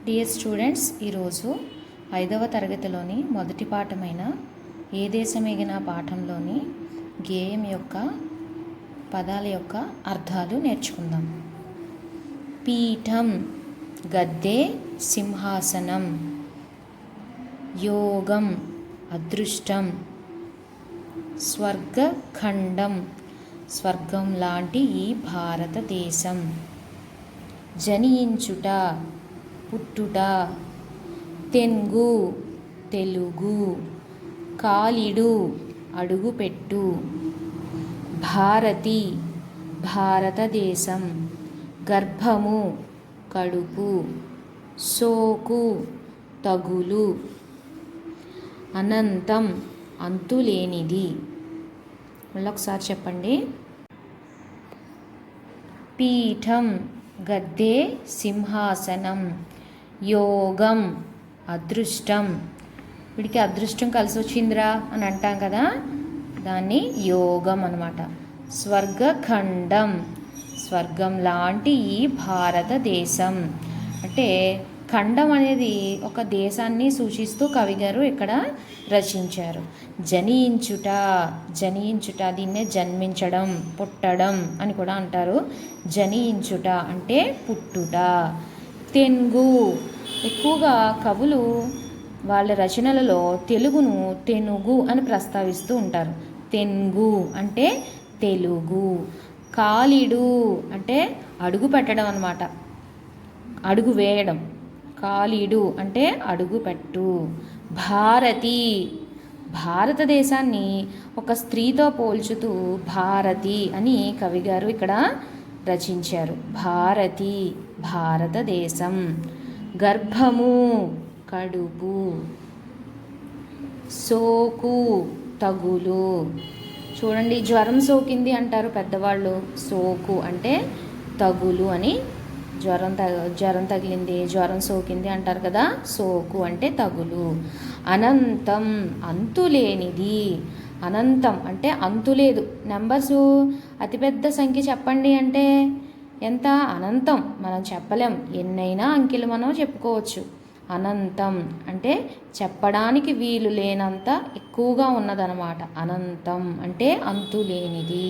Dear students, ఈరోజు 5వ తరగతిలోని మొదటి పాఠమైన ఏ దేశమేగిన పాఠంలోని గేయం యొక్క పదాల యొక్క అర్థాలు నేర్చుకుందాం. పీఠం గద్దె, సింహాసనం. యోగం అదృష్టం. స్వర్గఖండం స్వర్గం లాంటి ఈ భారతదేశం. జనించుట పుట్టుట. తెంగు తెలుగు. కాలిడు అడుగుపెట్టు. భారతి భారతదేశం. గర్భము కడుపు. సోకు తగులు. అనంతం అంతులేనిది. మళ్ళీ ఒకసారి చెప్పండి. పీఠం గద్దె, సింహాసనం. యోగం అదృష్టం. వీడికి అదృష్టం కలిసి వచ్చిందిరా అని అంటాం కదా, దాన్ని యోగం అన్నమాట. స్వర్గఖండం స్వర్గం లాంటి ఈ భారతదేశం. అంటే ఖండం అనేది ఒక దేశాన్ని సూచిస్తూ కవిగారు ఇక్కడ రచించారు. జనించుట జనించుట దీన్నే జన్మించడం, పుట్టడం అని కూడా అంటారు. జనించుట అంటే పుట్టుట. తెంగు ఎక్కువగా కవులు వాళ్ళ రచనలలో తెలుగును తెనుగు అని ప్రస్తావిస్తూ ఉంటారు. తెంగు అంటే తెలుగు. కాలిడు అంటే అడుగు పెట్టడం అన్నమాట, అడుగు వేయడం. కాలిడు అంటే అడుగు పెట్టు. భారతి భారతదేశాన్ని ఒక స్త్రీతో పోల్చుతూ భారతి అని కవిగారు ఇక్కడ రచించారు. భారతి భారతదేశం. గర్భము కడుపు. సోకు తగులు. చూడండి, జ్వరం సోకింది అంటారు పెద్దవాళ్ళు. సోకు అంటే తగులు అని. జ్వరం తగిలింది, జ్వరం సోకింది అంటారు కదా. సోకు అంటే తగులు. అనంతం అంతులేనిది. అనంతం అంటే అంతులేదు. నెంబర్సు అతిపెద్ద సంఖ్య చెప్పండి అంటే ఎంత? అనంతం. మనం చెప్పలేం, ఎన్నైనా అంకెలు మనం చెప్పుకోవచ్చు. అనంతం అంటే చెప్పడానికి వీలు లేనంత ఎక్కువగా ఉన్నదన్నమాట. అనంతం అంటే అంతులేనిది.